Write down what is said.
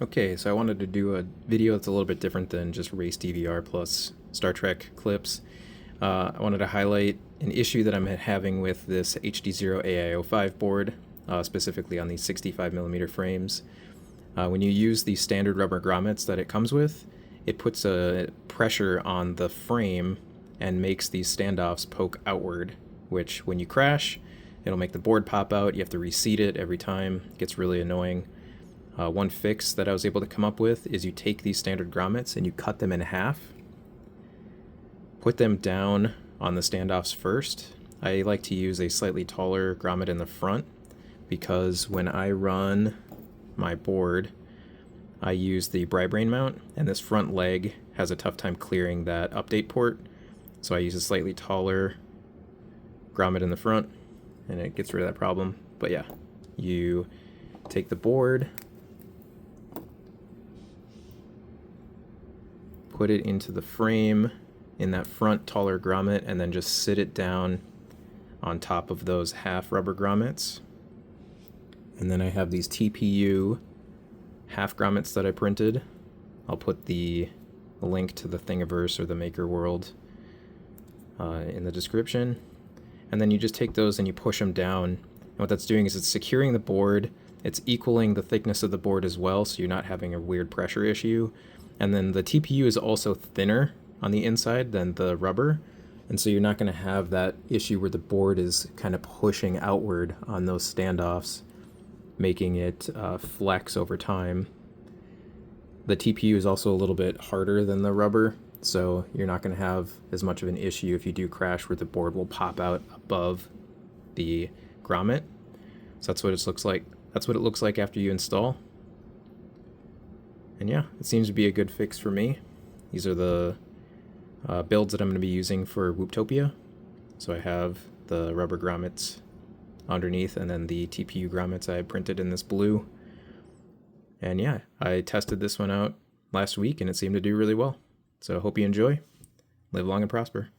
Okay, so I wanted to do a video that's a little bit different than just race DVR plus Star Trek clips. I wanted to highlight an issue that I'm having with this HDZERO AIO5 board, specifically on these 65mm frames. When you use the standard rubber grommets that it comes with, it puts a pressure on the frame and makes these standoffs poke outward, which when you crash, it'll make the board pop out. You have to reseat it every time. It gets really annoying. One fix that I was able to come up with is you take these standard grommets and you cut them in half. Put them down on the standoffs first. I like to use a slightly taller grommet in the front because when I run my board, I use the Bribrain mount, and this front leg has a tough time clearing that update port. So I use a slightly taller grommet in the front, and it gets rid of that problem. But yeah, you take the board, put it into the frame in that front taller grommet, and then just sit it down on top of those half rubber grommets. And then I have these TPU half grommets that I printed. I'll put the link to the Thingiverse or the Maker World in the description. And then you just take those and you push them down. And what that's doing is it's securing the board. It's equaling the thickness of the board as well, so you're not having a weird pressure issue. And then the TPU is also thinner on the inside than the rubber, and so you're not going to have that issue where the board is kind of pushing outward on those standoffs, making it flex over time. The TPU is also a little bit harder than the rubber, so you're not going to have as much of an issue if you do crash where the board will pop out above the grommet. So that's what it looks like. That's what it looks like after you install. And yeah, it seems to be a good fix for me. These are the builds that I'm going to be using for Whooptopia. So I have the rubber grommets underneath, and then the TPU grommets I printed in this blue. And yeah, I tested this one out last week and it seemed to do really well. So I hope you enjoy. Live long and prosper.